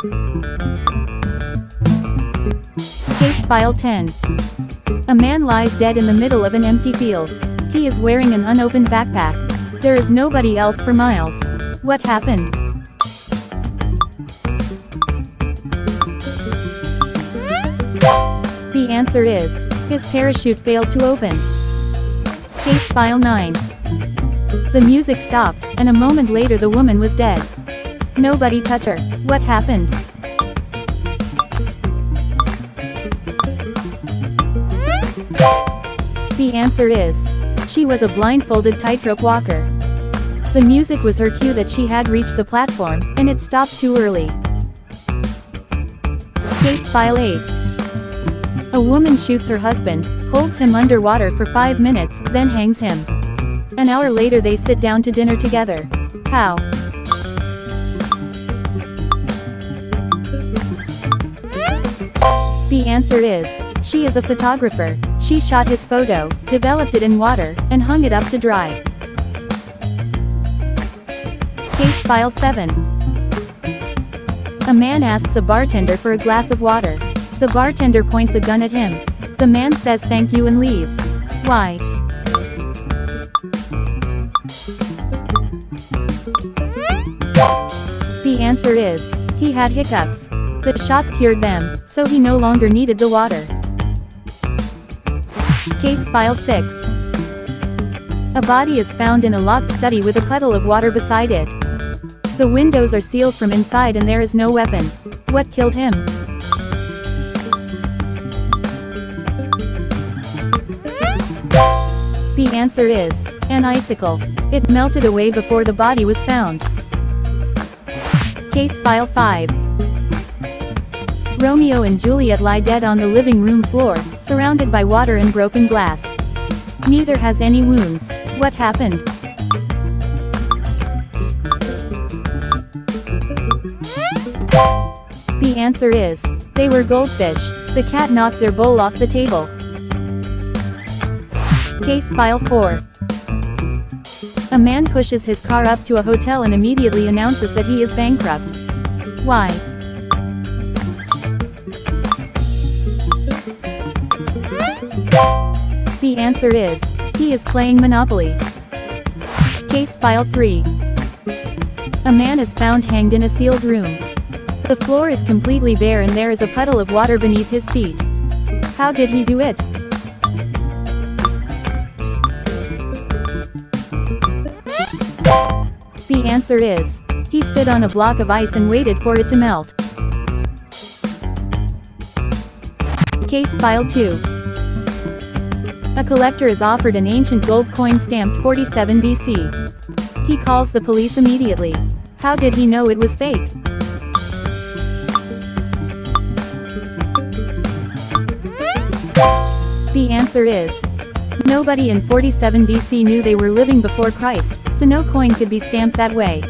Case File 10. A man lies dead in the middle of an empty field. He is wearing an unopened backpack. There is nobody else for miles. What happened? The answer is, his parachute failed to open. Case File 9. The music stopped, and a moment later the woman was dead. Nobody touched her. What happened? The answer is, she was a blindfolded tightrope walker. The music was her cue that she had reached the platform, and it stopped too early. Case File 8. A woman shoots her husband, holds him underwater for 5 minutes, then hangs him. An hour later they sit down to dinner together. How? The answer is, she is a photographer. She shot his photo, developed it in water, and hung it up to dry. Case File 7. A man asks a bartender for a glass of water. The bartender points a gun at him. The man says thank you and leaves. Why? The answer is, he had hiccups. The shot cured them, so he no longer needed the water. Case File 6. A body is found in a locked study with a puddle of water beside it. The windows are sealed from inside and there is no weapon. What killed him? The answer is, an icicle. It melted away before the body was found. Case File 5. Romeo and Juliet lie dead on the living room floor, surrounded by water and broken glass. Neither has any wounds. What happened? The answer is, they were goldfish. The cat knocked their bowl off the table. Case File 4. A man pushes his car up to a hotel and immediately announces that he is bankrupt. Why? The answer is, he is playing Monopoly. Case File 3. A man is found hanged in a sealed room. The floor is completely bare and there is a puddle of water beneath his feet. How did he do it? The answer is, he stood on a block of ice and waited for it to melt. Case File 2. A collector is offered an ancient gold coin stamped 47 BC. He calls the police immediately. How did he know it was fake? The answer is, nobody in 47 BC knew they were living before Christ, so no coin could be stamped that way.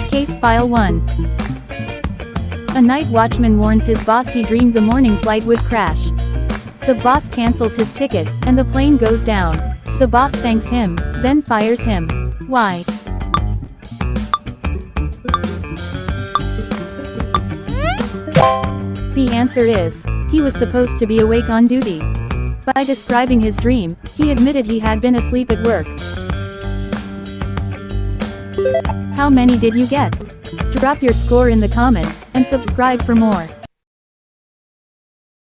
Case File 1. A night watchman warns his boss he dreamed the morning flight would crash. The boss cancels his ticket, and the plane goes down. The boss thanks him, then fires him. Why? The answer is, he was supposed to be awake on duty. By describing his dream, he admitted he had been asleep at work. How many did you get? Drop your score in the comments, and subscribe for more.